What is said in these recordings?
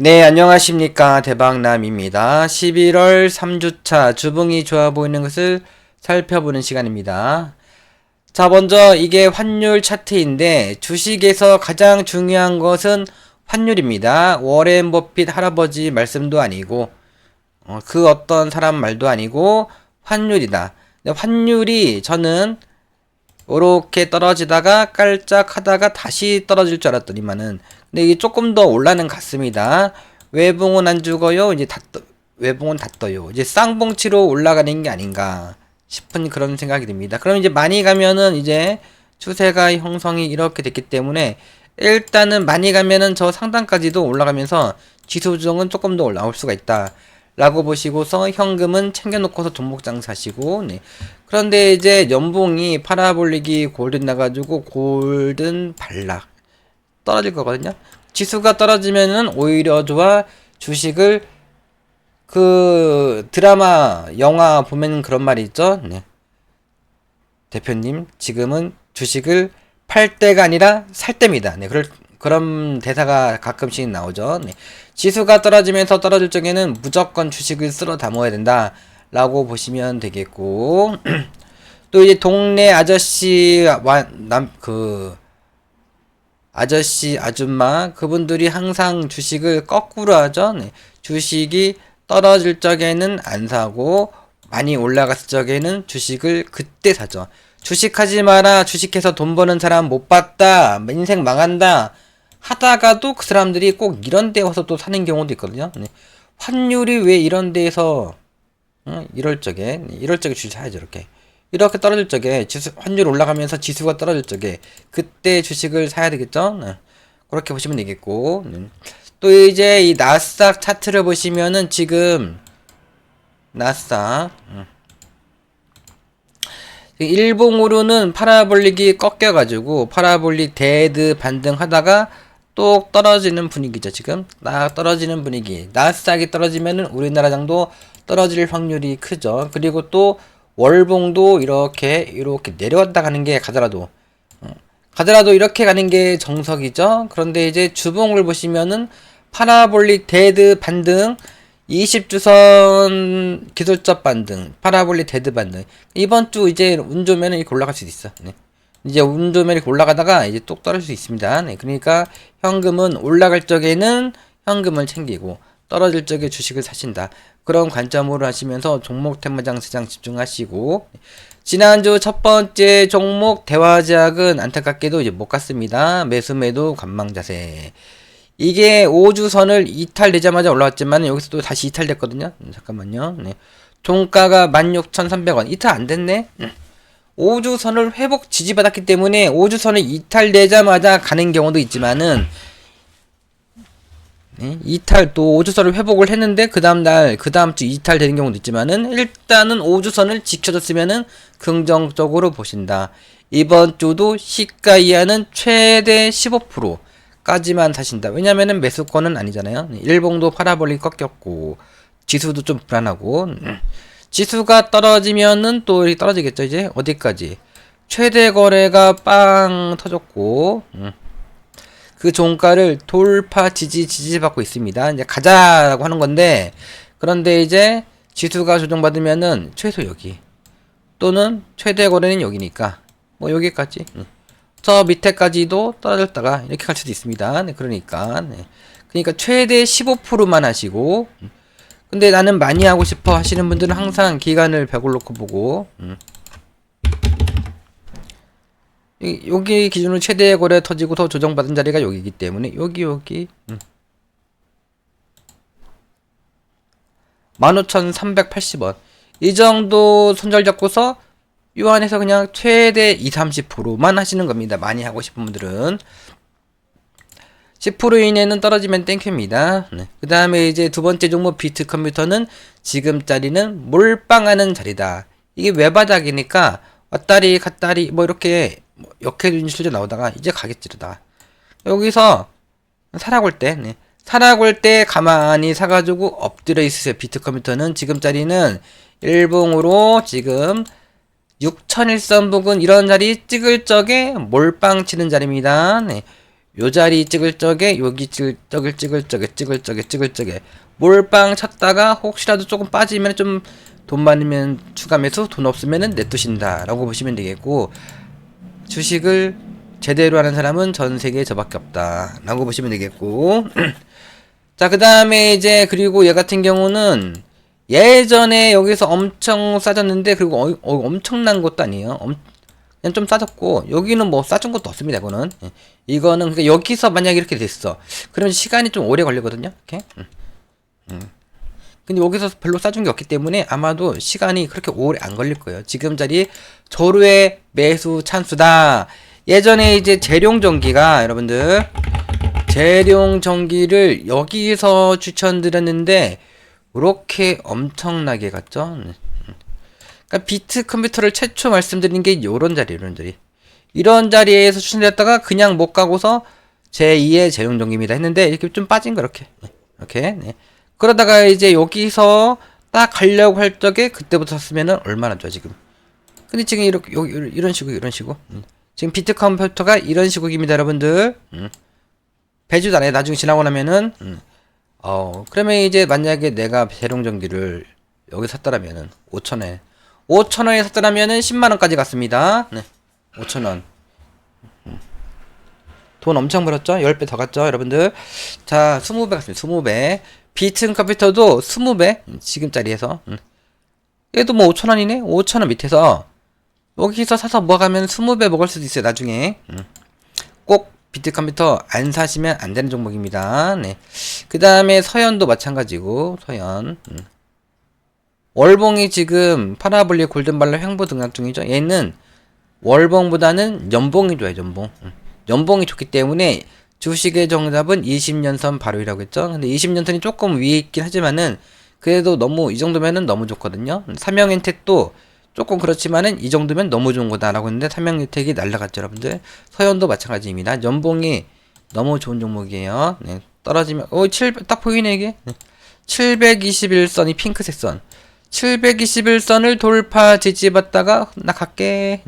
네, 안녕하십니까. 대박남입니다. 11월 3주차 주봉이 좋아 보이는 것을 살펴보는 시간입니다. 자, 먼저 이게 환율 차트인데 주식에서 가장 중요한 것은 환율입니다. 워렌 버핏 할아버지 말씀도 아니고 그 어떤 사람 말도 아니고 환율이다. 환율이 저는 요렇게 떨어지다가 깔짝 하다가 다시 떨어질 줄 알았더니만은 근데 이게 조금 더 올라는 같습니다. 외봉은 안 죽어요. 이제 외봉은 다 떠요. 이제 쌍봉치로 올라가는 게 아닌가 싶은 그런 생각이 듭니다. 그럼 이제 많이 가면은 이제 추세가 형성이 이렇게 됐기 때문에 일단은 많이 가면은 저 상단까지도 올라가면서 지수 조정은 조금 더 올라올 수가 있다. 라고 보시고서 현금은 챙겨놓고서 종목 장사시고 네. 그런데 이제 연봉이 파라볼릭이 골든 나가지고 골든 발락 떨어질 거거든요. 지수가 떨어지면은 오히려 좋아. 주식을 그 드라마 영화 보면 그런 말이 있죠. 네. 대표님 지금은 주식을 팔 때가 아니라 살 때입니다. 네, 그런 대사가 가끔씩 나오죠. 네. 지수가 떨어지면서 떨어질 적에는 무조건 주식을 쓸어 담아야 된다. 라고 보시면 되겠고, 또 이제 동네 아저씨와 아저씨, 아줌마, 그분들이 항상 주식을 거꾸로 하죠. 네. 주식이 떨어질 적에는 안 사고, 많이 올라갔을 적에는 주식을 그때 사죠. 주식하지 마라. 주식해서 돈 버는 사람 못 봤다. 인생 망한다. 하다가도 그 사람들이 꼭 이런 데 와서 또 사는 경우도 있거든요. 네. 환율이 왜 이런 데에서 이럴 적에 주식 사야죠. 이렇게 떨어질 적에 환율 올라가면서 지수가 떨어질 적에 그때 주식을 사야 되겠죠. 네. 그렇게 보시면 되겠고 또 이제 이 나스닥 차트를 보시면은 지금 나스닥 일봉으로는 파라볼릭이 꺾여가지고 파라볼릭 데드 반등하다가 또 떨어지는 분위기죠. 지금 딱 떨어지는 분위기. 나스닥이 떨어지면은 우리나라장도 떨어질 확률이 크죠. 그리고 또 월봉도 이렇게 내려왔다 가는 게 가더라도 이렇게 가는 게 정석이죠. 그런데 이제 주봉을 보시면은 파라볼릭 데드 반등 20주선 기술적 반등, 파라볼릭 데드 반등. 이번 주 이제 운 좋으면 이렇게 올라갈 수도 있어. 네. 이제 운 좋으면 이렇게 올라가다가 이제 또 떨어질 수 있습니다. 네. 그러니까 현금은 올라갈 적에는 현금을 챙기고 떨어질 적에 주식을 사신다. 그런 관점으로 하시면서 종목 테마장 시장 집중하시고 지난주 첫 번째 종목 대화제약은 안타깝게도 이제 못 갔습니다. 매수매도 관망 자세. 이게 5주선을 이탈되자마자 올라왔지만 여기서 또 다시 이탈됐거든요. 잠깐만요. 네. 종가가 16,300원. 이탈 안 됐네. 5주선을 회복 지지받았기 때문에 5주선을 이탈되자마자 가는 경우도 있지만은 네. 이탈 또 5주선을 회복을 했는데 그 다음 주 이탈되는 경우도 있지만은 일단은 5주선을 지켜줬으면은 긍정적으로 보신다. 이번 주도 시가 이하는 최대 15% 까지만 사신다. 왜냐면은 매수권은 아니잖아요. 일봉도 파라볼릭 꺾였고 지수도 좀 불안하고 지수가 떨어지면은 또 떨어지겠죠. 이제 어디까지 최대 거래가 빵 터졌고 그 종가를 돌파 지지받고 있습니다. 이제 가자라고 하는 건데 그런데 이제 지수가 조정받으면은 최소 여기 또는 최대 거래는 여기니까 뭐 여기까지 저 밑에까지도 떨어졌다가 이렇게 갈 수도 있습니다. 네, 그러니까 최대 15%만 하시고 근데 나는 많이 하고 싶어 하시는 분들은 항상 기간을 100을 놓고 보고 여기 기준으로 최대 거래 터지고서 조정받은 자리가 여기이기 때문에 여기 15,380원 이 정도 손절 잡고서 요 안에서 그냥 최대 20-30%만 하시는 겁니다. 많이 하고 싶은 분들은 10% 이내는 떨어지면 땡큐입니다. 네. 그 다음에 이제 두 번째 종목 비트 컴퓨터는 지금 자리는 몰빵하는 자리다. 이게 외바닥이니까 왔다리 갔다리 뭐 이렇게 역해준 실적 나오다가 이제 가겠지르다. 여기서 사라고 할 때 가만히 사가지고 엎드려 있으세요. 비트 컴퓨터는 지금 자리는 일봉으로 지금 6001선 부근 이런 자리 찍을 적에 몰빵 치는 자리입니다. 네. 요 자리 찍을 적에 여기 찍을 적에 몰빵 쳤다가 혹시라도 조금 빠지면 좀 돈 많으면 추가 매수, 돈 없으면은 내두신다 라고 보시면 되겠고, 주식을 제대로 하는 사람은 전 세계에 저밖에 없다 라고 보시면 되겠고 자, 그 다음에 이제 그리고 얘 같은 경우는 예전에 여기서 엄청 싸졌는데, 그리고 엄청난 것도 아니에요. 그냥 좀 싸졌고, 여기는 뭐 싸준 것도 없습니다. 이거는 그러니까 여기서 만약에 이렇게 됐어, 그러면 시간이 좀 오래 걸리거든요. 이렇게. 근데 여기서 별로 싸준 게 없기 때문에 아마도 시간이 그렇게 오래 안 걸릴 거예요. 지금 자리 조류의 매수 찬스다. 예전에 이제 재룡전기가, 여러분들 재룡전기를 여기서 추천드렸는데 이렇게 엄청나게 갔죠. 그러니까 비트 컴퓨터를 최초 말씀드린 게 요런 자리, 이런 자리에서 추천드렸다가 그냥 못 가고서 제2의 재룡전기입니다 했는데, 이렇게 좀 빠진 거, 이렇게. 네. 그러다가 이제 여기서 딱 가려고 할 적에 그때부터 샀으면은 얼마나 좋아 지금. 근데 지금 이렇게 이런 식으로 지금 비트 컴퓨터가 이런 식으로입니다, 여러분들. 배주도 안 해. 나중에 지나고 나면은 그러면 이제 만약에 내가 재룡전기를 여기 샀더라면은 5천원에 샀더라면은 10만원까지 갔습니다. 네. 5천원. 돈 엄청 벌었죠? 10배 더 갔죠, 여러분들? 자, 20배 갔습니다. 20배. 비트 컴퓨터도 20배. 지금짜리에서. 얘도 뭐 5천원이네? 5천원 밑에서 여기서 사서 먹으면 20배 먹을 수도 있어요, 나중에. 꼭 비트 컴퓨터 안 사시면 안 되는 종목입니다. 네. 그 다음에 서현도 마찬가지고, 서현. 월봉이 지금 파라볼릭 골든발라 횡보 등락 중이죠. 얘는 월봉보다는 연봉이 좋아요, 연봉. 연봉이 좋기 때문에 주식의 정답은 20년선 바로이라고 했죠. 근데 20년선이 조금 위에 있긴 하지만은 그래도 너무, 이 정도면은 너무 좋거든요. 삼형엔텍도 조금 그렇지만은 이 정도면 너무 좋은 거다라고 했는데 삼형엔텍이 날라갔죠, 여러분들. 서현도 마찬가지입니다. 연봉이 너무 좋은 종목이에요. 네, 떨어지면 700, 딱 보이네 이게. 721선이 핑크색 선. 721선을 돌파 지지받다가 나 갈게.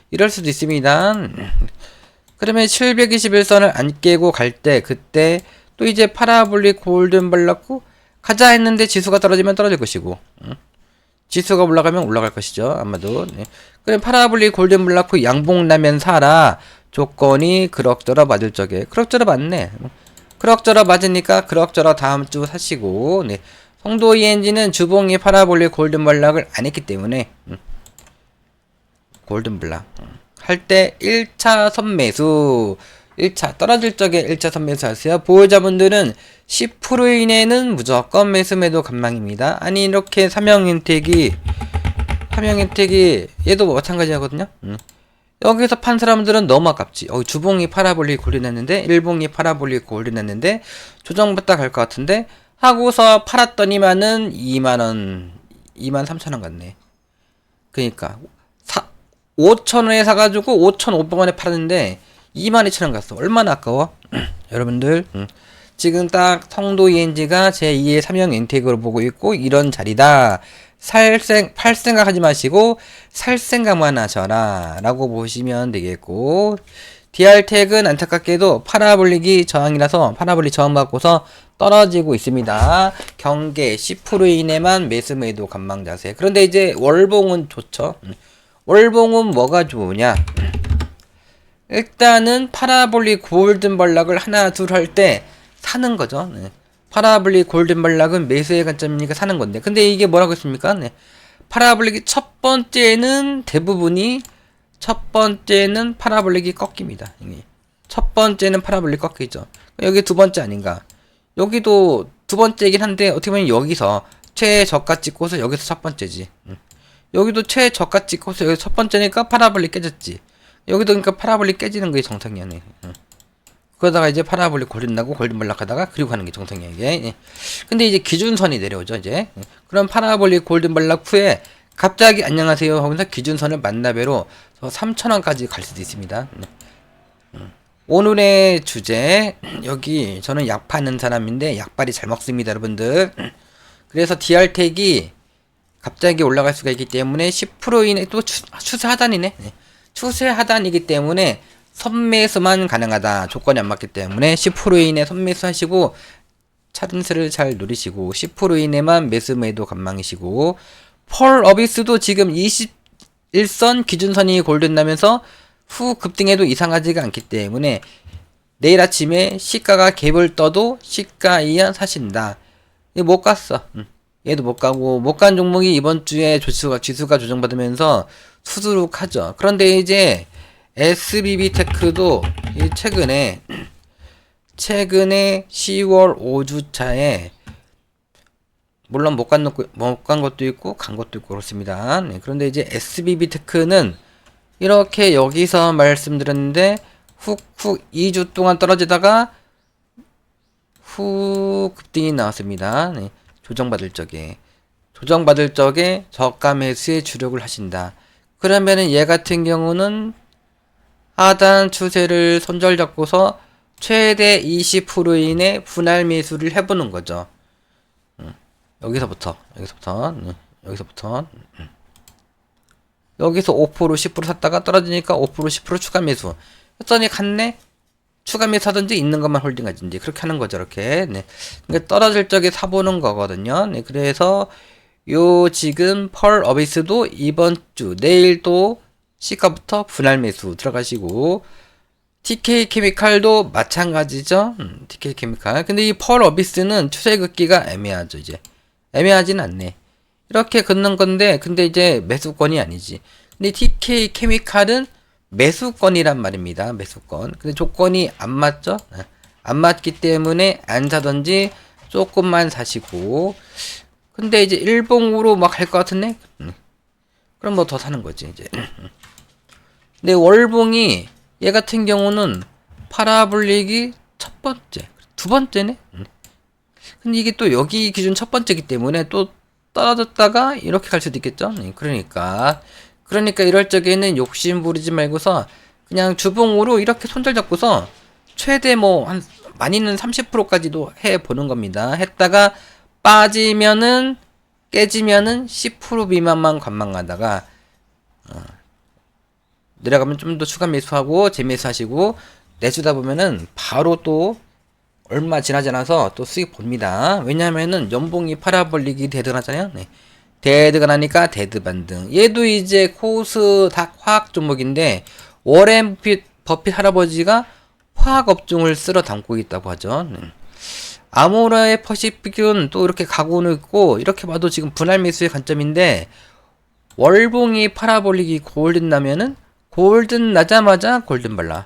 이럴 수도 있습니다. 그러면 721선을 안 깨고 갈 때, 그때 또 이제 파라볼릭 골든 발랐고 가자 했는데 지수가 떨어지면 떨어질 것이고, 지수가 올라가면 올라갈 것이죠, 아마도. 네. 그럼 파라볼릭 골든 발랐고 양봉 나면 사라. 조건이 그럭저럭 맞을 적에. 그럭저럭 맞네. 그럭저럭 맞으니까 그럭저럭 다음 주 사시고. 네. 송도 ENG는 주봉이 파라볼릭 골든 발락을 안 했기 때문에 골든 블락 할 때 1차 선매수, 1차 떨어질 적에 1차 선매수 하세요. 보유자분들은 10% 이내는 무조건 매수매도 감망입니다. 아니, 이렇게 삼형엔텍이 얘도 마찬가지 하거든요. 여기서 판 사람들은 너무 아깝지. 주봉이 파라볼릭 골든했는데, 일봉이 파라볼릭 골든했는데 조정받다 갈 것 같은데 하고서 팔았더니만은 2만원 23,000원 같네. 그니까 5,000원에 사가지고 5,500원에 팔았는데 22,000원 갔어. 얼마나 아까워? 여러분들, 지금 딱 성도 ENG가 제2의 삼형 엔텍으로 보고 있고 이런 자리다. 팔 생각하지 마시고 살 생각만 하셔라 라고 보시면 되겠고, DR텍은 안타깝게도 파라볼릭이 저항이라서 파라볼릭 저항 받고서 떨어지고 있습니다. 경계 10% 이내만 매수매도 관망 자세. 그런데 이제 월봉은 좋죠. 월봉은 뭐가 좋으냐? 일단은 파라볼릭 골든 발락을 하나 둘 할 때 사는 거죠. 네. 파라볼릭 골든 발락은 매수의 관점이니까 사는 건데, 근데 이게 뭐라고 했습니까? 네. 파라볼릭이 첫 번째는 파라볼릭이 꺾입니다. 첫 번째는 파라볼릭 꺾이죠. 여기 두 번째 아닌가? 여기도 두 번째이긴 한데 어떻게 보면 여기서 최저가 찍고서 여기서 첫 번째지. 여기도 최저가 찍고서 여기 첫 번째니까 파라볼릭 깨졌지. 여기도 그러니까 파라볼릭 깨지는 게 정상이야. 네. 그러다가 이제 파라볼릭 골든나고 골든발락 하다가 그리고 가는 게 정상이야, 이게. 예. 근데 이제 기준선이 내려오죠, 이제. 그럼 파라볼릭 골든발락 후에 갑자기 안녕하세요 하면서 기준선을 만나배로 3,000원까지 갈 수도 있습니다. 오늘의 주제, 여기 저는 약 파는 사람인데 약발이 잘 먹습니다, 여러분들. 그래서 DR텍이 갑자기 올라갈 수가 있기 때문에 10% 이내 또 추세 하단이네. 추세 하단이기 때문에 선매수만 가능하다. 조건이 안 맞기 때문에 10% 이내 선매수 하시고 차림새를 잘 누리시고 10% 이내만 매수 매도 관망이시고 펄 어비스도 지금 21선 기준선이 골든 나면서 후 급등해도 이상하지가 않기 때문에 내일 아침에 시가가 갭을 떠도 시가 이하 사신다. 못 갔어. 얘도 못 가고 못 간 종목이 이번 주에 지수가 조정받으면서 수두룩하죠. 그런데 이제 SBB테크도 최근에 10월 5주차에 물론 못 간 것도 있고 간 것도 있고 그렇습니다. 네, 그런데 이제 SBB테크는 이렇게 여기서 말씀드렸는데 훅훅 2주 동안 떨어지다가 후 급등이 나왔습니다. 네, 조정받을 적에 저가 매수에 주력을 하신다. 그러면은 얘 같은 경우는 하단 추세를 손절 잡고서 최대 20% 이내 분할 매수를 해보는 거죠. 여기서부터 여기서 5% 10% 샀다가 떨어지니까 5% 10% 추가 매수 했더니 갔네. 추가 매수 하든지 있는 것만 홀딩 하든지 그렇게 하는 거죠. 이렇게. 네. 그러니까 떨어질 적에 사보는 거거든요. 네. 그래서 요 지금 펄 어비스도 이번 주 내일 또 시가부터 분할 매수 들어가시고 TK 케미칼도 마찬가지죠. TK 케미칼. 근데 이 펄 어비스는 추세 긋기가 애매하죠. 이제 애매하진 않네. 이렇게 긋는 건데 근데 이제 매수권이 아니지. 근데 TK 케미칼은 매수권이란 말입니다. 매수권. 근데 조건이 안 맞죠? 안 맞기 때문에 안 사든지 조금만 사시고. 근데 이제 일봉으로 막 할 것 같은데? 그럼 뭐 더 사는 거지, 이제. 근데 월봉이 얘 같은 경우는 팔아불리기 첫 번째, 두 번째네? 근데 이게 또 여기 기준 첫 번째이기 때문에 또 떨어졌다가 이렇게 갈 수도 있겠죠? 그러니까 이럴 적에는 욕심 부리지 말고서 그냥 주봉으로 이렇게 손절 잡고서 최대 뭐 한 많이는 30%까지도 해 보는 겁니다. 했다가 빠지면은 깨지면은 10% 미만만 관망하다가 내려가면 좀 더 추가 매수하고 재매수하시고 내주다 보면은 바로 또 얼마 지나지 않아서 또 수익 봅니다. 왜냐면은 연봉이 팔아벌리기 대등하잖아요. 네. 데드가 나니까 데드 반등. 얘도 이제 코스닥 화학 종목인데 워렌 버핏 할아버지가 화학 업종을 쓸어 담고 있다고 하죠. 아모레 퍼시픽은 또 이렇게 가고는 있고 이렇게 봐도 지금 분할 매수의 관점인데 월봉이 팔아벌리기 골든 나면은 골든 나자마자 골든 발라.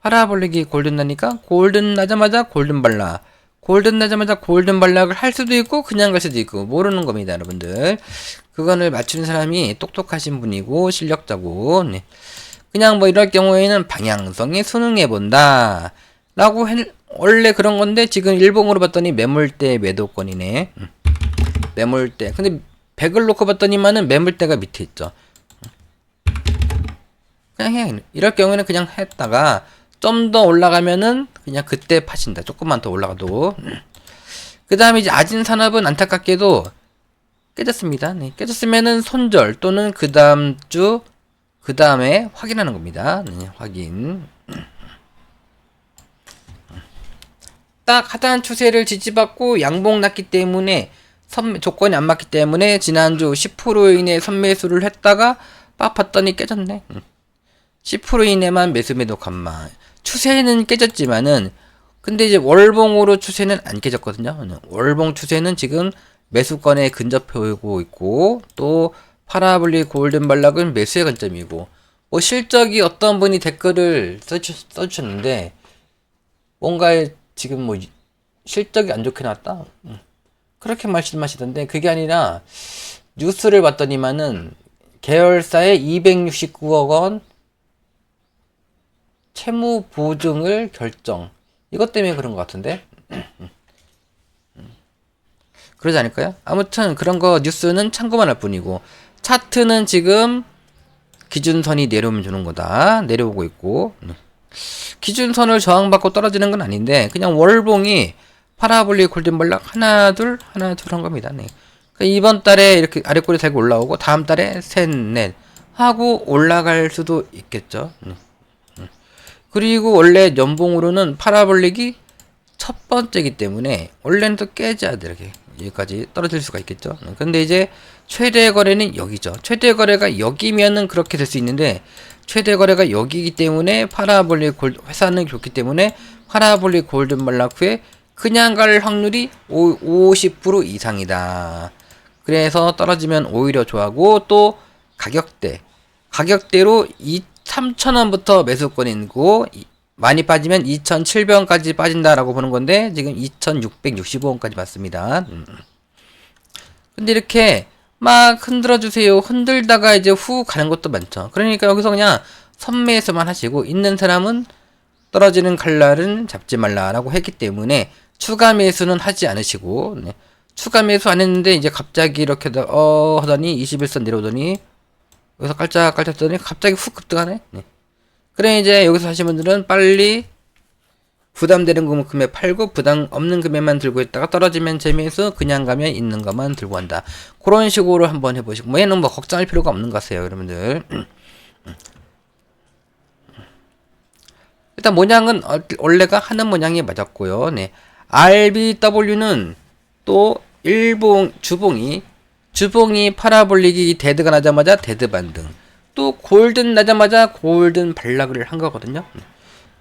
팔아벌리기 골든 나니까 골든 나자마자 골든 발라. 골든 나자마자 골든 발락을 할 수도 있고 그냥 갈 수도 있고 모르는 겁니다, 여러분들. 그거를 맞추는 사람이 똑똑하신 분이고 실력자고. 네. 그냥 뭐 이럴 경우에는 방향성에 순응해 본다. 라고 원래 그런 건데 지금 일봉으로 봤더니 매물대 매도권이네. 매물대. 근데 100을 놓고 봤더니만은 매물대가 밑에 있죠. 그냥 해. 이럴 경우에는 그냥 했다가 좀 더 올라가면은 그냥 그때 파신다. 조금만 더 올라가도. 그 다음에 이제 아진산업은 안타깝게도 깨졌습니다. 네. 깨졌으면은 손절 또는 그 다음 주 그 다음에 확인하는 겁니다. 네, 확인. 딱 하단 추세를 지지받고 양봉 났기 때문에 조건이 안 맞기 때문에 지난주 10% 이내 선매수를 했다가 빡 봤더니 깨졌네. 10% 이내만 매수 매도 감마. 추세는 깨졌지만은 근데 이제 월봉으로 추세는 안 깨졌거든요. 월봉 추세는 지금 매수권에 근접해오고 있고 또 파라블리 골든 발락은 매수의 관점이고 뭐 실적이 어떤 분이 댓글을 써주셨는데 뭔가 지금 뭐 실적이 안 좋게 나왔다 그렇게 말씀하시던데 그게 아니라 뉴스를 봤더니만은 계열사에 269억 원 채무 보증을 결정. 이것 때문에 그런 것 같은데. 그러지 않을까요? 아무튼 그런 거 뉴스는 참고만 할 뿐이고 차트는 지금 기준선이 내려오면 주는 거다. 내려오고 있고 기준선을 저항받고 떨어지는 건 아닌데 그냥 월봉이 파라볼릭 골든블락 하나 둘 한 겁니다. 네. 이번 달에 이렇게 아래꼬리 달고 올라오고 다음 달에 셋 넷 하고 올라갈 수도 있겠죠. 그리고 원래 연봉으로는 파라볼릭이 첫 번째이기 때문에 원래는 또 깨져야 돼. 이렇게 여기까지 떨어질 수가 있겠죠. 근데 이제 최대 거래는 여기죠. 최대 거래가 여기면은 그렇게 될 수 있는데 최대 거래가 여기이기 때문에 파라볼릭 골드 회사는 좋기 때문에 파라볼릭 골든 말라크에 그냥 갈 확률이 50% 이상이다. 그래서 떨어지면 오히려 좋아하고 또 가격대로 3,000원부터 매수권이 있고 많이 빠지면 2,700원까지 빠진다라고 보는 건데 지금 2,665원까지 봤습니다. 근데 이렇게 막 흔들어주세요. 흔들다가 이제 후 가는 것도 많죠. 그러니까 여기서 그냥 선매수만 하시고 있는 사람은 떨어지는 칼날은 잡지 말라라고 했기 때문에 추가 매수는 하지 않으시고 추가 매수 안 했는데 이제 갑자기 이렇게 하더니 21선 내려오더니 여기서 깔짝깔짝 했더니 갑자기 훅 급등하네. 그래 이제 여기서 하신 분들은 빨리 부담되는 금액 팔고 부담 없는 금액만 들고 있다가 떨어지면 재미있어 그냥 가면 있는 것만 들고 간다. 그런 식으로 한번 해보시고 뭐 얘는 뭐 걱정할 필요가 없는 것 같아요 여러분들. 일단 모양은 원래가 하는 모양이 맞았고요. 네. RBW는 또 일봉 주봉이 파라볼릭이 데드가 나자마자 데드 반등 또 골든 나자마자 골든 반락을 한 거거든요.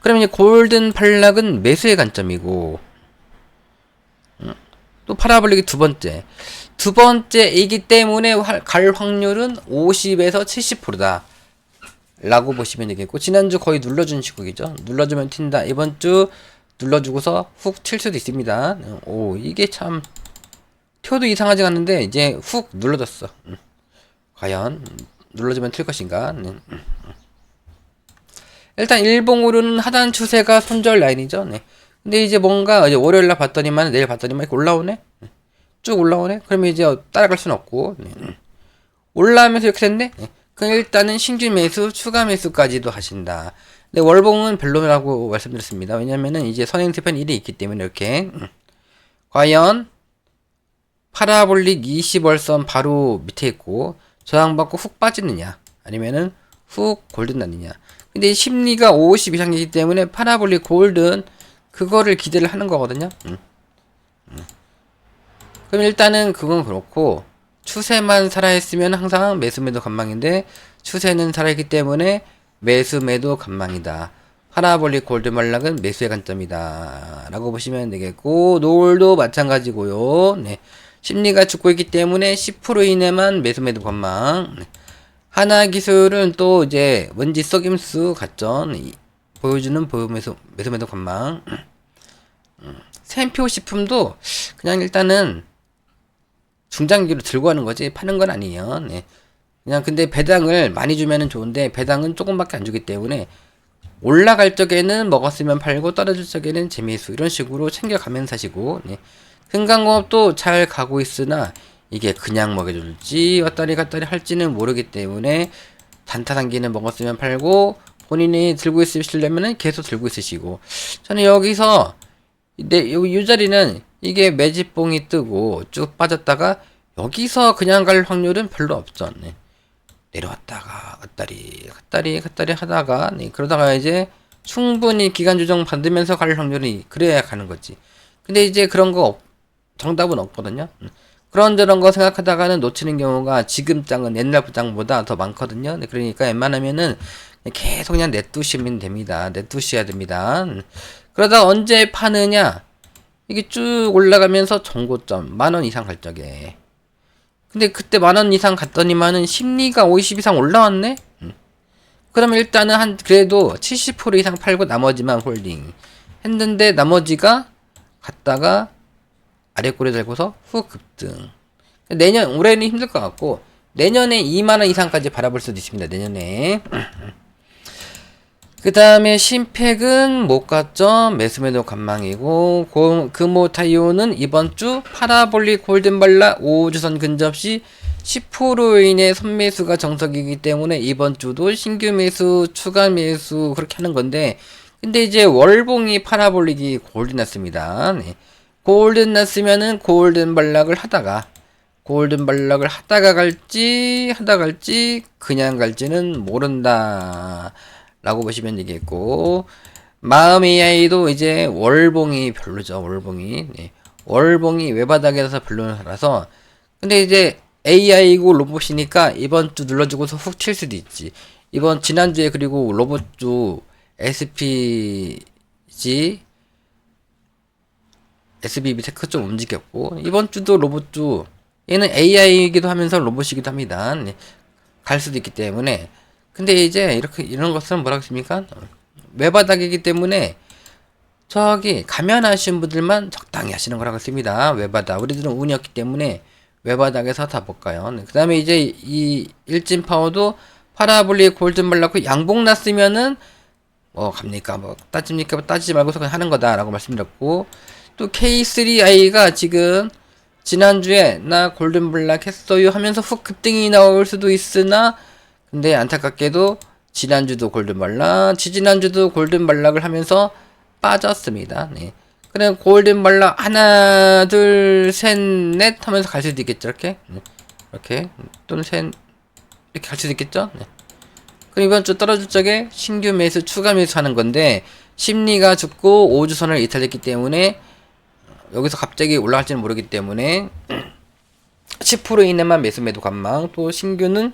그러면 이제 골든 반락은 매수의 관점이고 또 파라볼릭이 두 번째이기 때문에 갈 확률은 50에서 70%다 라고 보시면 되겠고 지난주 거의 눌러준 시국이죠. 눌러주면 튄다. 이번 주 눌러주고서 훅 튈 수도 있습니다. 오 이게 참 튀어도 이상하지 않는데 이제 훅 눌러줬어. 과연 눌러주면 튈 것인가. 일단 일봉으로는 하단 추세가 손절 라인이죠. 네. 근데 이제 뭔가 이제 월요일날 봤더니만 내일 봤더니만 이렇게 올라오네. 쭉 올라오네. 그러면 이제 따라갈 수는 없고 올라오면서 이렇게 됐네. 그럼 일단은 신규 매수, 추가 매수까지도 하신다. 근데 월봉은 별로라고 말씀드렸습니다. 왜냐면은 이제 선행세편 1이 있기 때문에 이렇게 과연 파라볼릭 20월선 바로 밑에 있고 저항받고 훅 빠지느냐 아니면은 훅 골든 나느냐. 근데 심리가 50 이상이기 때문에 파라볼릭 골든 그거를 기대를 하는 거거든요. 그럼 일단은 그건 그렇고 추세만 살아있으면 항상 매수매도 관망인데 추세는 살아있기 때문에 매수매도 관망이다. 파라볼릭 골든 말락은 매수의 관점이다 라고 보시면 되겠고 노을도 마찬가지고요. 네. 심리가 죽고 있기 때문에 10% 이내만 매수매도 관망. 하나기술은 또 이제 뭔지 썩임수 같죠. 보여주는 매수매도 관망. 샘표 식품도 그냥 일단은 중장기로 들고 가는 거지 파는 건 아니에요. 네. 그냥 근데 배당을 많이 주면은 좋은데 배당은 조금밖에 안 주기 때문에 올라갈 적에는 먹었으면 팔고 떨어질 적에는 재미있어 이런 식으로 챙겨가면서 사시고 네. 금강공업도 잘 가고 있으나 이게 그냥 먹여줄지 왔다리 갔다리 할지는 모르기 때문에 단타상기는 먹었으면 팔고 본인이 들고 있으시려면은 계속 들고 있으시고 저는 여기서 이 자리는 이게 매집봉이 뜨고 쭉 빠졌다가 여기서 그냥 갈 확률은 별로 없죠. 네. 내려왔다가 갔다리 하다가 네. 그러다가 이제 충분히 기간 조정 받으면서 갈 확률이 그래야 가는 거지. 근데 이제 그런 거 정답은 없거든요. 그런저런 거 생각하다가는 놓치는 경우가 지금 장은 옛날 장보다 더 많거든요. 네. 그러니까 웬만하면은 계속 그냥 내두시면 됩니다. 내두셔야 됩니다. 그러다 언제 파느냐? 이게 쭉 올라가면서 정고점 10,000원 이상 갈 적에. 근데 그때 10,000원 이상 갔더니만은 심리가 50 이상 올라왔네? 그러면 일단은 그래도 70% 이상 팔고 나머지만 홀딩 했는데 나머지가 갔다가 아래 꼬리 달고서 후 급등. 올해는 힘들 것 같고 내년에 20,000원 이상까지 바라볼 수도 있습니다. 내년에. 그 다음에 심팩은 못 갔죠. 매수매도 관망이고 금호타이오는 이번 주 파라볼릭 골든발라 5주선 근접 시 10% 이내 선매수가 정석이기 때문에 이번 주도 신규 매수, 추가 매수 그렇게 하는 건데 근데 이제 월봉이 파라볼릭이 골든 났습니다. 네. 골든 났으면은 골든 발락을 하다가 갈지 그냥 갈지는 모른다 라고 보시면 되겠고, 마음 AI도 이제 월봉이 별로죠. 월봉이. 네. 월봉이 외바닥에서 별로라서. 근데 이제 AI고 로봇이니까 이번 주 눌러주고서 훅 칠 수도 있지. 지난주에 그리고 로봇주 SBB 테크 좀 움직였고, 이번 주도 로봇주, 얘는 AI이기도 하면서 로봇이기도 합니다. 네. 갈 수도 있기 때문에. 근데 이제 이런 것은 뭐라 그랬습니까? 외바닥이기 때문에 저기 가면하신 분들만 적당히 하시는 거라고 했습니다. 외바닥. 우리들은 운이 없기 때문에 외바닥에서 다 볼까요? 네. 그 다음에 이제 이 일진 파워도 파라볼릭 골든 말라고 양봉 났으면은 갑니까? 따집니까? 따지지 말고서 그냥 하는 거다라고 말씀드렸고, 또 K3I가 지금 지난주에 나 골든 블락 했어요 하면서 훅 급등이 나올 수도 있으나, 근데 안타깝게도 지난주도 골든 발락, 지지난주도 골든 발락을 하면서 빠졌습니다. 네. 그래 골든 발락 하나, 둘, 셋, 넷 하면서 갈 수도 있겠죠. 이렇게. 네. 이렇게. 또는 셋, 이렇게 갈 수도 있겠죠. 네. 그럼 이번 주 떨어질 적에 신규 매수, 추가 매수 하는 건데, 심리가 죽고 5주선을 이탈했기 때문에 여기서 갑자기 올라갈지는 모르기 때문에 10% 이내만 매수 매도 관망, 또 신규는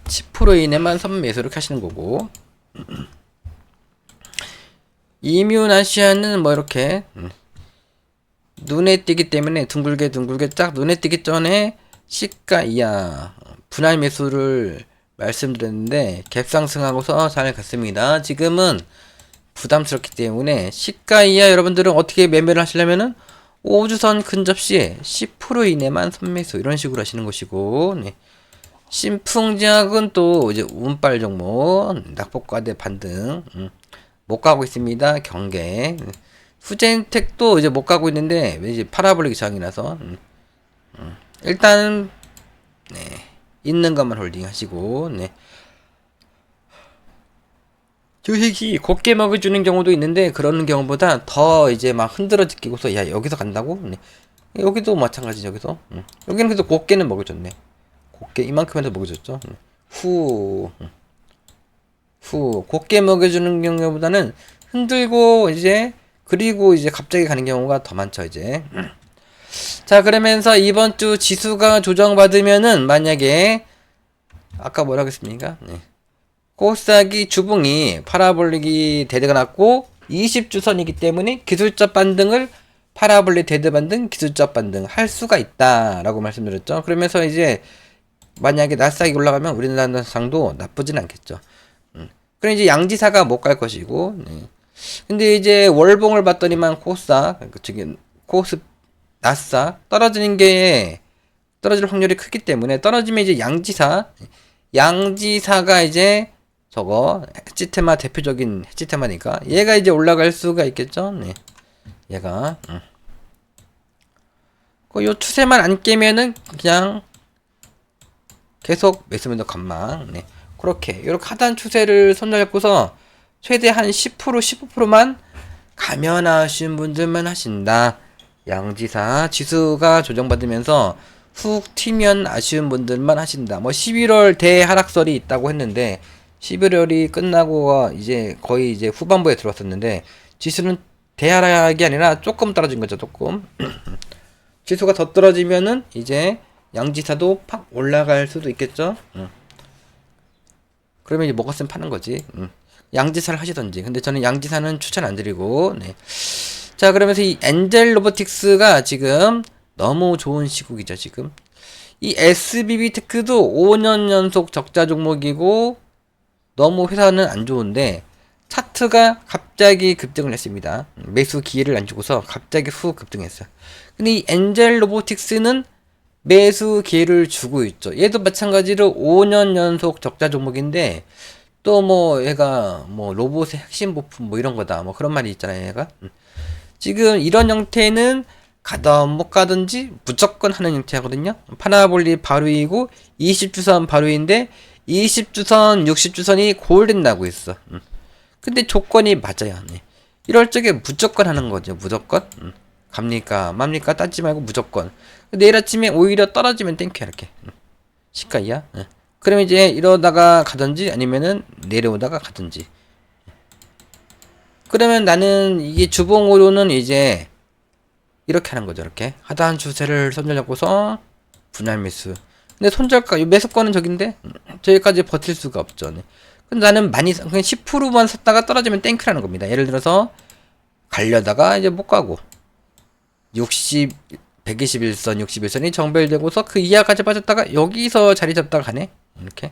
10% 이내만 선매수 이렇게 하시는 거고, 이뮤나시아는 뭐 이렇게 눈에 띄기 때문에 둥글게 쫙 눈에 띄기 전에 시가 이하 분할 매수를 말씀드렸는데 갭상승하고서 잘 갔습니다. 지금은 부담스럽기 때문에 시가 이하 여러분들은 어떻게 매매를 하시려면은 5주선 근접시 10% 이내만 선매수 이런 식으로 하시는 것이고, 네. 신풍제약은 또 이제 운빨 종목 낙폭과대 반등 못 가고 있습니다. 경계. 후젠텍도 이제 못 가고 있는데 왠지 파라볼릭 저항이라서 일단 네, 있는 것만 홀딩 하시고, 네. 주식이 곱게 먹여주는 경우도 있는데 그러는 경우보다 더 이제 막 흔들어 지키고서 야 여기서 간다고? 네. 여기도 마찬가지. 여기서 여기는 그래도 곱게는 먹여줬네. 곱게 이만큼에도 먹여줬죠. 후 곱게 먹여주는 경우보다는 흔들고 이제 그리고 이제 갑자기 가는 경우가 더 많죠. 이제 자, 그러면서 이번 주 지수가 조정받으면은 만약에 아까 뭐라고 했습니까? 네. 코스닥이 주봉이 파라볼릭이 데드가 났고 20주선이기 때문에 기술적 반등을 파라볼릭 데드 반등, 기술적 반등 할 수가 있다라고 말씀드렸죠. 그러면서 이제 만약에 나스닥이 올라가면 우리나라 나스닥도 나쁘진 않겠죠. 그럼 이제 양지사가 못 갈 것이고, 네. 근데 이제 월봉을 봤더니만 코스닥, 나스닥 떨어질 확률이 크기 때문에 떨어지면 이제 양지사가 이제 저거 해치테마 대표적인 해치테마니까 얘가 이제 올라갈 수가 있겠죠. 네. 얘가 요 추세만 안 깨면은 그냥 계속 매수면도 관망. 네. 그렇게 하단 추세를 손잡고서 최대한 10% 15%만 가면하신 분들만 하신다. 양지사 지수가 조정받으면서 훅 튀면 아쉬운 분들만 하신다. 뭐 11월 대하락설이 있다고 했는데 11월이 끝나고 이제 거의 이제 후반부에 들어왔었는데 지수는 대하락이 아니라 조금 떨어진 거죠. 조금 지수가 더 떨어지면은 이제 양지사도 팍 올라갈 수도 있겠죠. 그러면 이제 먹었으면 파는 거지. 양지사를 하시던지. 근데 저는 양지사는 추천 안 드리고, 네. 자, 그러면서 이 엔젤 로보틱스가 지금 너무 좋은 시국이죠, 지금. 이 SBB 테크도 5년 연속 적자 종목이고, 너무 회사는 안 좋은데, 차트가 갑자기 급등을 했습니다. 매수 기회를 안 주고서 갑자기 훅 급등했어요. 근데 이 엔젤 로보틱스는 매수 기회를 주고 있죠. 얘도 마찬가지로 5년 연속 적자 종목인데, 또 뭐 얘가 뭐 로봇의 핵심 부품 뭐 이런 거다 뭐 그런 말이 있잖아요. 얘가 지금 이런 형태는 가든 못 가든지 무조건 하는 형태거든요. 파나볼리 바로이고 20주선 바로인데 20주선 60주선이 골든 나고 있어. 근데 조건이 맞아요. 네. 이럴 적에 무조건 하는 거죠. 무조건 갑니까 맙니까 따지지 말고 무조건. 내일 아침에 오히려 떨어지면 땡큐 이렇게 시가이야. 그럼 이제 이러다가 가든지 아니면은 내려오다가 가든지 그러면 나는 이게 주봉으로는 이제 이렇게 하는 거죠. 이렇게 하단 추세를 손절 잡고서 분할 매수. 근데 손절가 매수권은 저긴데 저기까지 버틸 수가 없죠. 네. 근데 나는 많이 그냥 10%만 샀다가 떨어지면 땡크라는 겁니다. 예를 들어서 가려다가 이제 못 가고 121선 61선이 정벨되고서 그 이하까지 빠졌다가 여기서 자리 잡다가 가네. 이렇게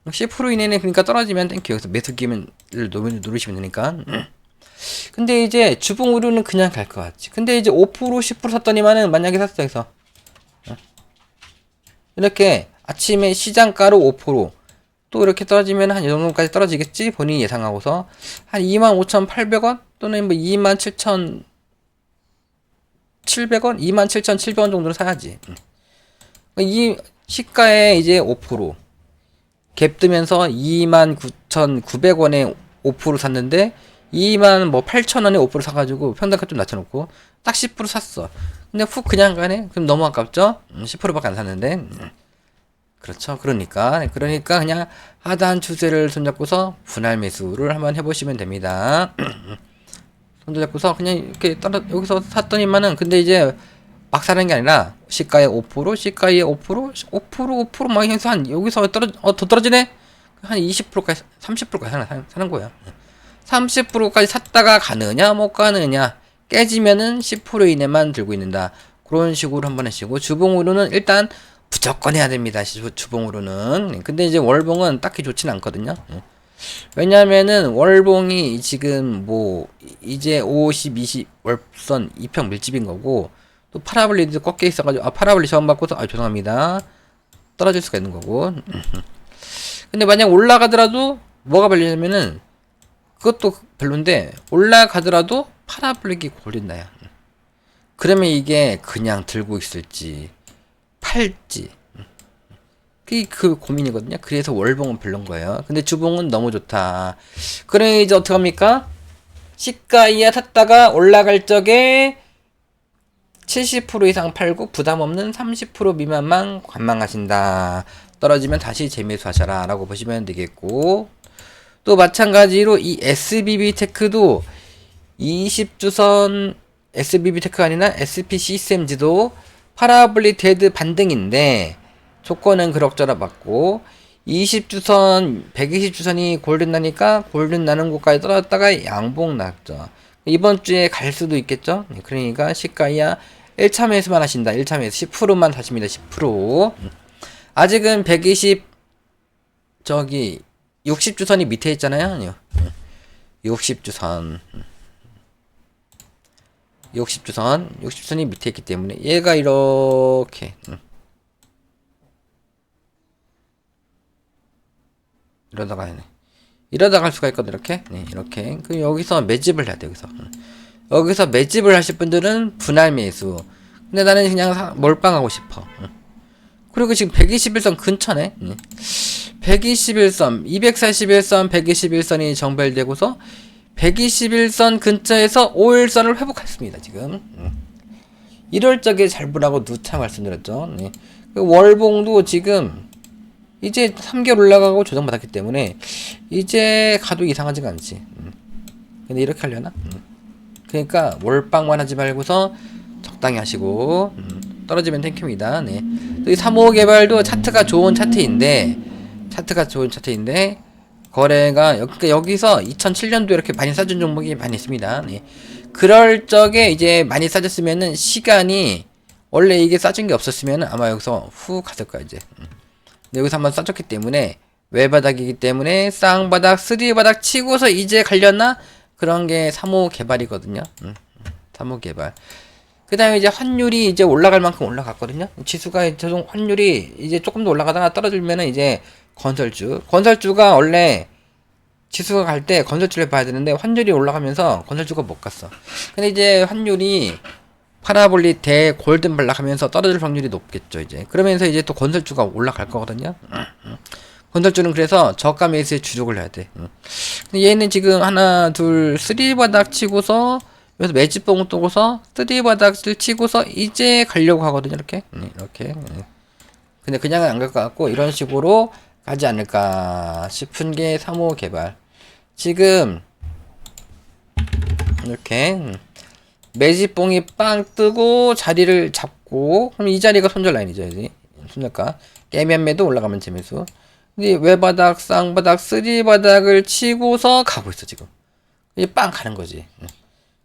10% 이내는 그러니까 떨어지면 땡큐. 여기서 매수 기회를 누르시면 되니까. 근데 이제 주봉으로는 그냥 갈 것 같지. 근데 이제 5% 10% 샀더니만은 만약에 샀어 해서 이렇게 아침에 시장가로 5%또 이렇게 떨어지면 한 이 정도까지 떨어지겠지 본인이 예상하고서 한 25,800원 또는 뭐 27,700원 27,700원 정도는 사야지. 이 시가에 이제 5%갭 뜨면서 29,900원에 5% 샀는데 28,000원에 5% 사가지고 평단가 좀 낮춰놓고 딱 10% 샀어. 근데 훅 그냥 가네? 그럼 너무 아깝죠? 10%밖에 안 샀는데. 그렇죠. 그러니까 그냥 하단 추세를 손잡고서 분할 매수를 한번 해보시면 됩니다. 손잡고서 그냥 이렇게 여기서 샀더니만은 근데 이제 막 사는 게 아니라 시가에 5%, 시가에 5%, 막 해서 한 여기서 더 떨어지네? 한 20%까지, 30%까지 사는 거야. 30%까지 샀다가 가느냐, 못 가느냐. 깨지면은 10% 이내만 들고 있는다. 그런 식으로 한번 하시고, 주봉으로는 일단 무조건 해야 됩니다. 주봉으로는. 근데 이제 월봉은 딱히 좋지는 않거든요. 왜냐면은 월봉이 지금 뭐 이제 50, 20 월선 2평 밀집인 거고 또 파라블리도 꺾여 있어가지고 파라블리 저항 받고서 죄송합니다. 떨어질 수가 있는 거고. 근데 만약 올라가더라도 뭐가 걸리냐면은 그것도 별론데 올라가더라도 파라블릭이 걸린다야. 그러면 이게 그냥 들고 있을지 팔지 그 고민이거든요. 그래서 월봉은 별론 거예요. 근데 주봉은 너무 좋다. 그러면 이제 어떡합니까? 시가 이하 샀다가 올라갈 적에 70% 이상 팔고 부담 없는 30% 미만만 관망하신다. 떨어지면 다시 재매수하셔라 라고 보시면 되겠고, 또 마찬가지로 이 SBB 테크도 20주선 SBB 테크가 아니라 SPCSMG도 파라블리 데드 반등인데 조건은 그럭저럭 맞고 20주선 120주선이 골든 나니까 골든 나는 곳까지 떨어졌다가 양봉 났죠. 이번 주에 갈 수도 있겠죠. 그러니까 시가이야 1차 매수만 하신다. 1차 매수 10%만 하십니다. 10%. 아직은 120 저기 60주선이 밑에 있잖아요. 60주선 60주선이 밑에 있기 때문에 얘가 이렇게 이러다가 할 수가 있거든. 이렇게 그 여기서 매집을 해야 돼. 여기서 매집을 하실 분들은 분할 매수. 근데 나는 그냥 몰빵하고 싶어. 그리고 지금 121선 근처네. 121선 241선 121선이 정발되고서 121선 근처에서 5일선을 회복했습니다. 지금 이럴 적에 잘 보라고 누차 말씀드렸죠. 그 월봉도 지금 이제 3개월 올라가고 조정받았기 때문에 이제 가도 이상하지가 않지. 근데 이렇게 하려나? 그러니까 몰빵만 하지 말고서 적당히 하시고 떨어지면 땡큐입니다. 또 이 3호 개발도 차트가 좋은 차트인데 거래가 여기서 2007년도 이렇게 많이 싸준 종목이 많이 있습니다. 그럴 적에 이제 많이 싸졌으면은 시간이 원래 이게 싸준 게 없었으면은 아마 여기서 후 갔을 거야 이제. 근데 여기서 한번 싸졌기 때문에 외바닥이기 때문에 쌍바닥, 쓰리바닥 치고서 이제 갈렸나? 그런 게 3호 개발이거든요. 3호 개발. 그 다음에 이제 환율이 이제 올라갈 만큼 올라갔거든요. 지수가 환율이 이제 조금 더 올라가다가 떨어지면은 이제 건설주가 원래 지수가 갈 때 건설주를 봐야 되는데 환율이 올라가면서 건설주가 못 갔어. 근데 이제 환율이 파라볼리 대 골든 발락하면서 떨어질 확률이 높겠죠. 이제 그러면서 이제 또 건설주가 올라갈 거거든요. 건설주는 그래서 저가 매수에 주력을 해야 돼. 근데 얘는 지금 하나 둘 쓰리 바닥 치고서 여기서 매집봉을 떠고서 쓰리 바닥을 치고서 이제 가려고 하거든요. 이렇게 근데 그냥은 안 갈 것 같고 이런 식으로 가지 않을까 싶은 게 3호 개발. 지금 이렇게 매집봉이 빵 뜨고 자리를 잡고, 그럼 이 자리가 손절 라인이죠. 이제 손절가 깨면 매도 올라가면 재매수. 근데 외바닥, 쌍바닥, 쓰리바닥을 치고서 가고 있어 지금. 이게 빵 가는 거지.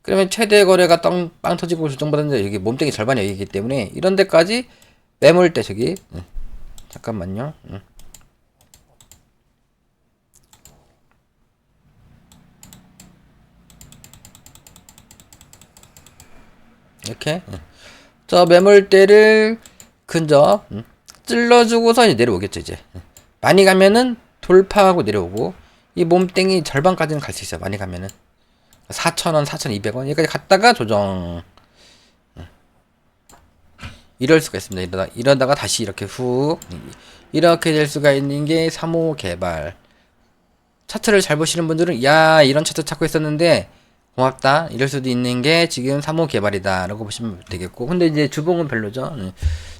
그러면 최대 거래가 빵 터지고 조정받았는데 여기 몸뚱이 절반이 여기이기 때문에 이런 데까지 매물대 저기. 잠깐만요. 이렇게 저 매물대를 근접 찔러주고서 이제 내려오겠죠. 이제 많이 가면은 돌파하고 내려오고, 이 몸땡이 절반까지는 갈 수 있어요. 많이 가면은 4,000원, 4,200원 여기까지 갔다가 조정. 이럴 수가 있습니다. 이러다가 다시 이렇게 훅 이렇게 될 수가 있는 게 3호 개발. 차트를 잘 보시는 분들은 야, 이런 차트 찾고 있었는데 고맙다 이럴 수도 있는 게 지금 3호 개발이다 라고 보시면 되겠고, 근데 이제 주봉은 별로죠.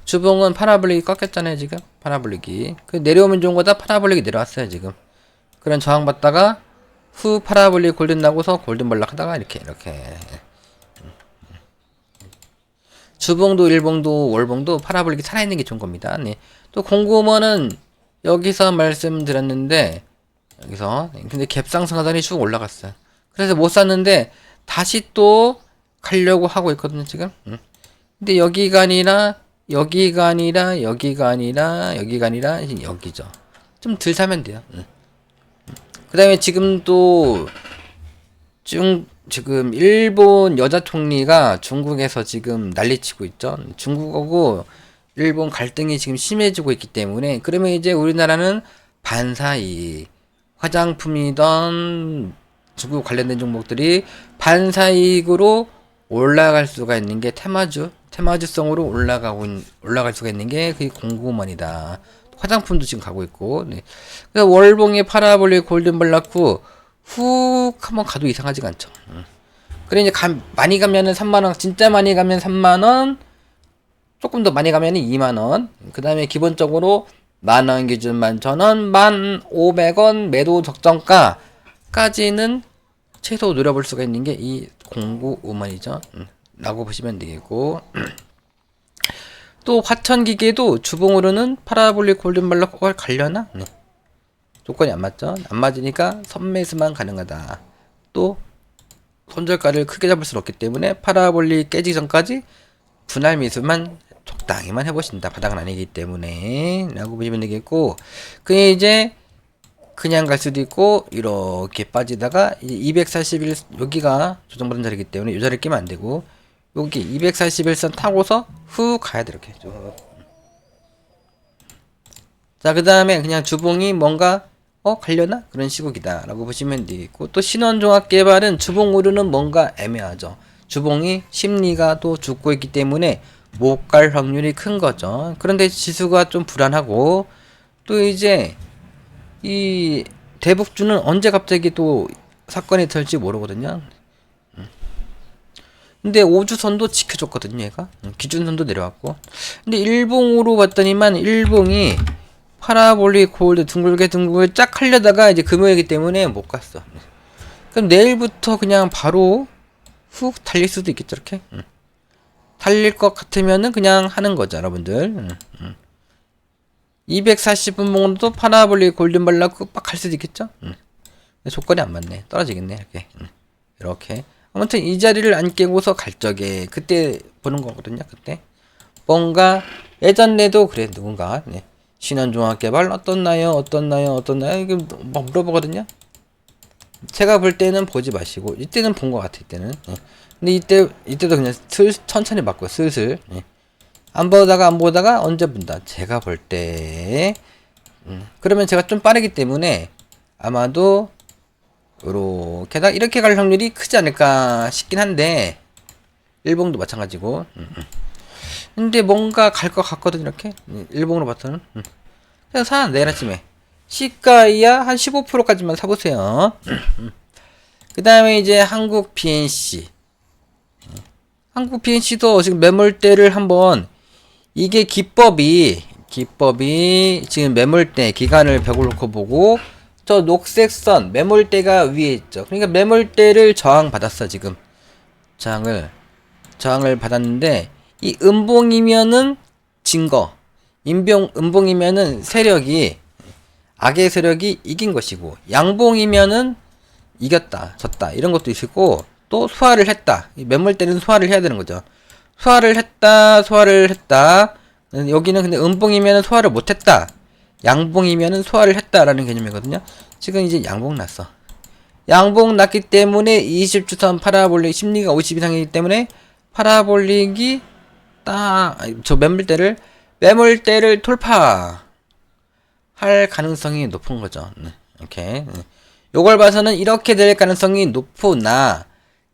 주봉은 파라블릭이 꺾였잖아요. 지금 파라블릭이 그 내려오면 좋은 거다. 파라블릭이 내려왔어요. 지금 그런 저항 받다가 후 파라블릭 골든 나고서 골든 벌락 하다가 이렇게 주봉도 일봉도 월봉도 파라블릭이 살아있는 게 좋은 겁니다. 네. 또 공구먼은 여기서 말씀드렸는데, 여기서 근데 갭상승하더니 쭉 올라갔어요. 그래서 못 샀는데 다시 또 가려고 하고 있거든요 지금. 근데 여기가 아니라 여기가 아니라 여기가 아니라 여기가 아니라 여기죠. 좀 덜 사면 돼요. 그 다음에 지금 또 지금 일본 여자 총리가 중국에서 지금 난리치고 있죠. 중국하고 일본 갈등이 지금 심해지고 있기 때문에, 그러면 이제 우리나라는 반사이익, 화장품이던 중국 관련된 종목들이 반사이익으로 올라갈 수가 있는 게 테마주성으로 올라갈 수가 있는 게 그게 공구먼이다. 화장품도 지금 가고 있고. 네. 그래서 월봉의 파라볼릭 골든블라크 훅 한번 가도 이상하지가 않죠. 그래 이제 많이 가면은 3만원, 진짜 많이 가면 3만원, 조금 더 많이 가면은 2만원. 그 다음에 기본적으로 만원 기준 11,000원, 1,500원 매도 적정가까지는 최소 노려볼 수가 있는 게 이 공구우먼이죠. 라고 보시면 되겠고, 또 화천기계도 주봉으로는 파라볼릭 골든블럭 가려나? 네. 조건이 안 맞죠? 안 맞으니까 선매수만 가능하다. 또 손절가를 크게 잡을 수 없기 때문에 파라볼릭 깨지기 전까지 분할 미수만 적당히만 해보신다. 바닥은 아니기 때문에 라고 보시면 되겠고, 그게 이제 그냥 갈 수도 있고 이렇게 빠지다가 241 여기가 조정받은 자리이기 때문에 이 자리에 끼면 안 되고, 여기 241선 타고서 후 가야 돼. 이렇게 쭉. 자, 그 다음에 그냥 주봉이 뭔가 가려나? 그런 시국이다 라고 보시면 되겠고, 또 신원종합개발은 주봉 오르는 뭔가 애매하죠. 주봉이 심리가 또 죽고 있기 때문에 못 갈 확률이 큰 거죠. 그런데 지수가 좀 불안하고, 또 이제 이 대북주는 언제 갑자기 또 사건이 될지 모르거든요. 근데 5주선도 지켜줬거든요. 얘가 기준선도 내려왔고, 근데 일봉으로 봤더니만 일봉이 파라볼릭 골드 둥글게 쫙 하려다가 이제 금요일이기 때문에 못 갔어. 그럼 내일부터 그냥 바로 훅 달릴 수도 있겠죠. 이렇게 달릴 것 같으면은 그냥 하는 거죠, 여러분들. 240분 봉도 파라볼릭 골든발라크 빡 갈 수도 있겠죠. 조건이 안 맞네. 떨어지겠네. 이렇게 이렇게. 아무튼 이 자리를 안 깨고서 갈 적에 그때 보는 거거든요. 그때 뭔가 예전에도 그래 누군가 신한종합개발 어떻나요? 이게 막 물어보거든요. 제가 볼 때는 보지 마시고, 이때는 본 것 같아. 이때는. 근데 이때도 그냥 천천히 맞고 슬슬. 안 보다가 언제 본다. 제가 볼 때. 그러면 제가 좀 빠르기 때문에 아마도 요렇게다 이렇게 갈 확률이 크지 않을까 싶긴 한데, 일봉도 마찬가지고. 근데 뭔가 갈 것 같거든. 이렇게 일봉으로 봤더니. 그래서 내일 아침에 시가이야 한 15%까지만 사보세요. 그 다음에 이제 한국 PNC. 한국 PNC도 지금 매물대를 한번, 이게 기법이 지금 매물대 기간을 벽을 놓고 보고 저 녹색 선 매물대가 위에 있죠. 그러니까 매물대를 저항받았어 지금. 저항을 받았는데 이 음봉이면은 진 거. 음봉이면은 세력이 악의 세력이 이긴 것이고, 양봉이면은 이겼다, 졌다 이런 것도 있고, 또 소화를 했다. 이 매물대는 소화를 해야 되는 거죠. 소화를 했다. 여기는 근데 음봉이면은 소화를 못했다. 양봉이면은 소화를 했다라는 개념이거든요. 지금 이제 양봉 났어. 양봉 났기 때문에 20주선 파라볼릭 심리가 50 이상이기 때문에 파라볼릭이 딱 저 매물대를 돌파할 가능성이 높은 거죠. 이렇게 요걸 봐서는 이렇게 될 가능성이 높으나,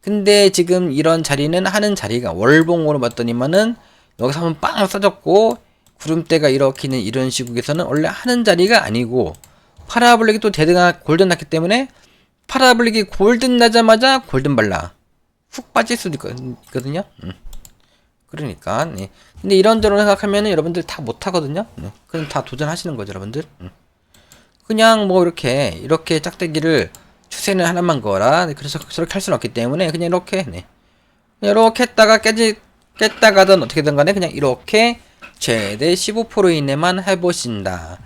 근데 지금 이런 자리는 하는 자리가 월봉으로 봤더니만은 여기서 한번 빵 써졌고, 구름대가 이렇게는 이런 시국에서는 원래 하는 자리가 아니고, 파라블릭이 또 데드가 골든 났기 때문에 파라블릭이 골든 나자마자 골든 발라 훅 빠질 수도 있거든요. 그러니까 근데 이런저런 생각하면은 여러분들 다 못하거든요. 그럼 다 도전하시는 거죠, 여러분들. 그냥 뭐 이렇게 짝대기를 추세는 하나만 거라. 그래서 그렇게 할 수는 없기 때문에 그냥 이렇게 이렇게 했다가 깼다가든 어떻게든 간에 그냥 이렇게 최대 15% 이내만 해보신다.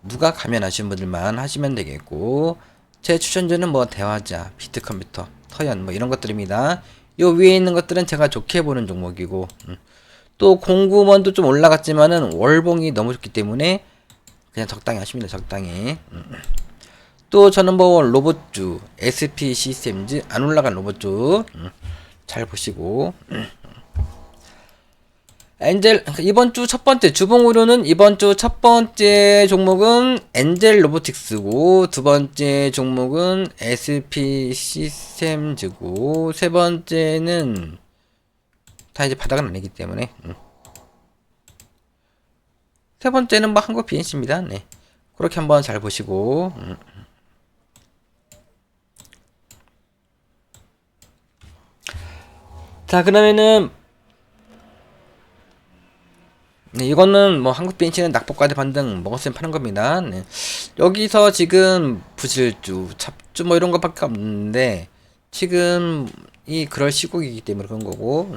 누가 가면하신 분들만 하시면 되겠고, 제 추천주는 뭐 대화자, 비트컴퓨터, 터연 뭐 이런 것들입니다. 요 위에 있는 것들은 제가 좋게 보는 종목이고, 또 공구먼도 좀 올라갔지만은 월봉이 너무 좋기 때문에 그냥 적당히 하십니다. 적당히. 또 저는 뭐 로봇주, SP 시스템즈 안 올라간 로봇주 잘 보시고, 이번 주 첫 번째 주봉으로는 이번 주 첫 번째 종목은 엔젤 로보틱스고, 두 번째 종목은 SP 시스템즈고, 세 번째는 다 이제 바닥은 아니기 때문에, 세 번째는 뭐 한국 BNC입니다. 네. 그렇게 한번 잘 보시고, 자, 그러면은 네, 이거는 뭐 한국 벤치는 낙폭과대 반등 먹었으면 파는 겁니다. 네. 여기서 지금 부실주, 잡주 뭐 이런 것밖에 없는데 지금 이 그럴 시국이기 때문에 그런 거고,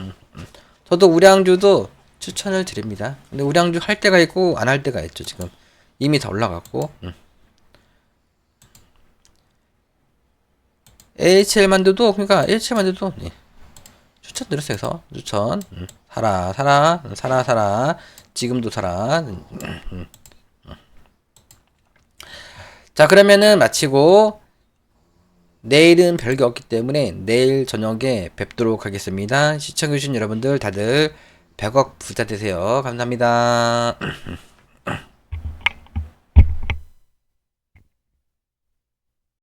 저도 우량주도 추천을 드립니다. 근데 우량주 할 때가 있고 안 할 때가 있죠. 지금 이미 다 올라갔고, AHL 만두도 그러니까 AHL 만두도 네. 추천 드렸어요. 추천. 사라. 지금도 사라. 자, 그러면은 마치고 내일은 별게 없기 때문에 내일 저녁에 뵙도록 하겠습니다. 시청해주신 여러분들 다들 100억 부자 되세요. 감사합니다.